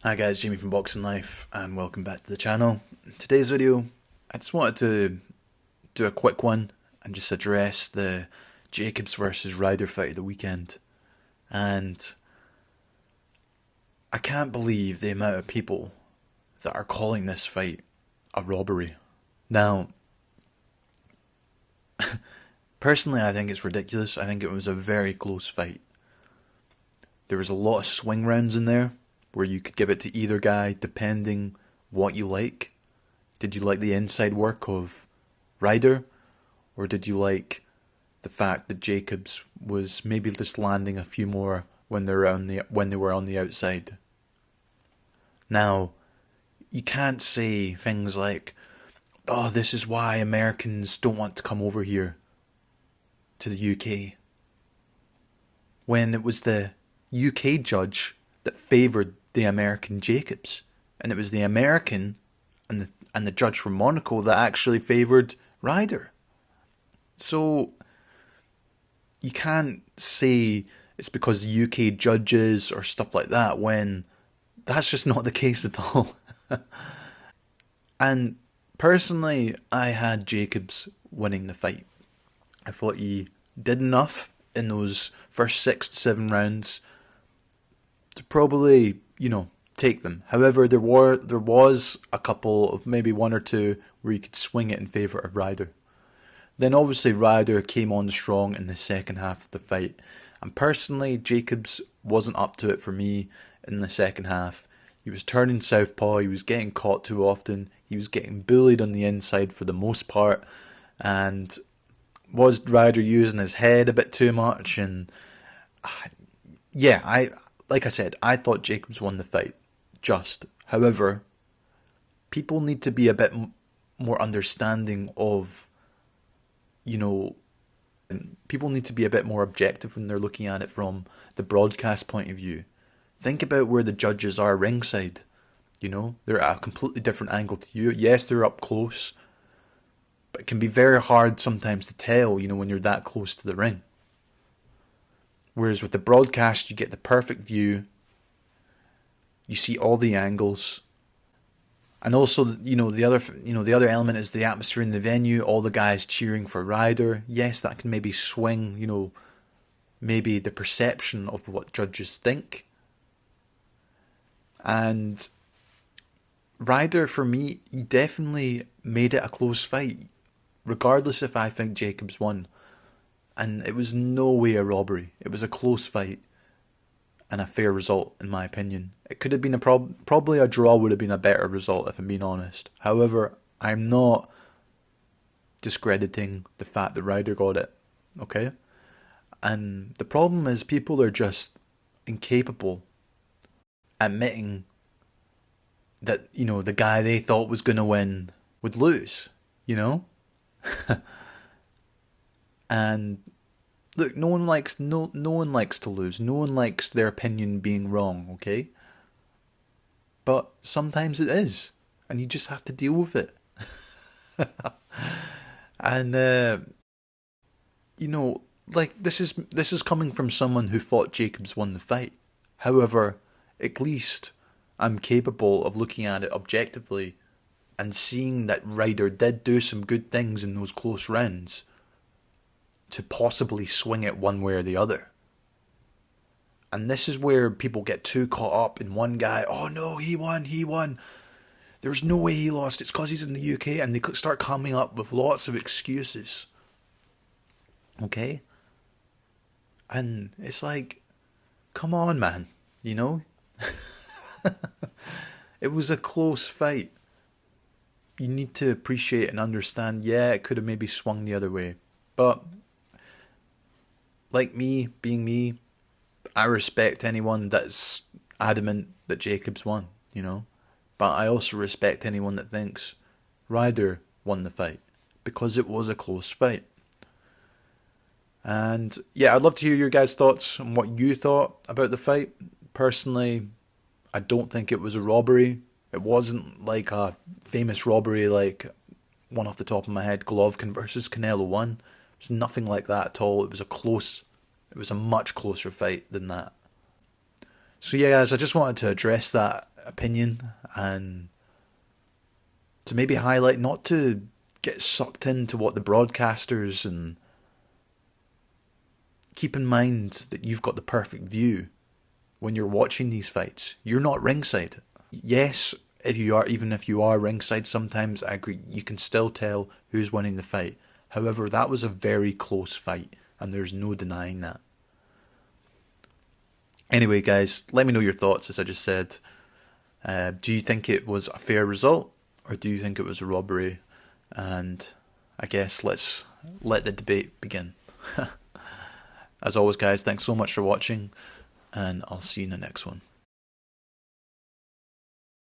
Hi guys, Jamie from Boxing Life and welcome back to the channel. In today's video, I just wanted to do a quick one and just address the Jacobs versus Ryder fight of the weekend. And I can't believe the amount of people that are calling this fight a robbery. Now, personally I think it's ridiculous. I think it was a very close fight. There was a lot of swing rounds in there, where you could give it to either guy depending what you like. Did you like the inside work of Ryder, or did you like the fact that Jacobs was maybe just landing a few more when they were on the outside? Now, you can't say things like, "Oh, this is why Americans don't want to come over here to the UK," when it was the UK judge that favoured the American Jacobs, and it was the American and the judge from Monaco that actually favoured Ryder. So you can't say it's because the UK judges or stuff like that, when that's just not the case at all. And personally, I had Jacobs winning the fight. I thought he did enough in those first 6 to 7 rounds to probably, take them. However, there was a couple of maybe one or two where you could swing it in favour of Ryder. Then obviously Ryder came on strong in the second half of the fight. And personally, Jacobs wasn't up to it for me in the second half. He was turning southpaw, he was getting caught too often, he was getting bullied on the inside for the most part, and was Ryder using his head a bit too much? And like I said, I thought Jacobs won the fight. However, people need to be a bit more understanding of, people need to be a bit more objective when they're looking at it from the broadcast point of view. Think about where the judges are ringside. They're at a completely different angle to you. Yes, they're up close, but it can be very hard sometimes to tell, when you're that close to the ring. Whereas with the broadcast, you get the perfect view. You see all the angles. And also, the other element is the atmosphere in the venue, all the guys cheering for Ryder. Yes, that can maybe swing, maybe the perception of what judges think. And Ryder, for me, he definitely made it a close fight, regardless if I think Jacobs won. And it was no way a robbery. It was a close fight and a fair result, in my opinion. It could have been probably a draw would have been a better result, if I'm being honest. However, I'm not discrediting the fact that Ryder got it, okay? And the problem is people are just incapable admitting that, the guy they thought was going to win would lose, And look, no one likes to lose. No one likes their opinion being wrong, okay? But sometimes it is, and you just have to deal with it. And this is coming from someone who thought Jacobs won the fight. However, at least I'm capable of looking at it objectively and seeing that Ryder did do some good things in those close rounds to possibly swing it one way or the other. And this is where people get too caught up in one guy. Oh no, he won. There's no way he lost. It's because he's in the UK. And they start coming up with lots of excuses. Okay? And it's like, come on, man. It was a close fight. You need to appreciate and understand, yeah, it could have maybe swung the other way. But like me, being me, I respect anyone that's adamant that Jacobs won, But I also respect anyone that thinks Ryder won the fight, because it was a close fight. And yeah, I'd love to hear your guys' thoughts on what you thought about the fight. Personally, I don't think it was a robbery. It wasn't like a famous robbery like one off the top of my head, Golovkin versus Canelo 1. It was nothing like that at all. It was a much closer fight than that. So yeah, guys, I just wanted to address that opinion, and to maybe highlight, not to get sucked into what the broadcasters, and keep in mind that you've got the perfect view when you're watching these fights. You're not ringside. Yes, even if you are ringside, sometimes I agree you can still tell who's winning the fight. However, that was a very close fight, and there's no denying that. Anyway, guys, let me know your thoughts. As I just said, do you think it was a fair result, or do you think it was a robbery? And I guess let's let the debate begin. As always, guys, thanks so much for watching, and I'll see you in the next one.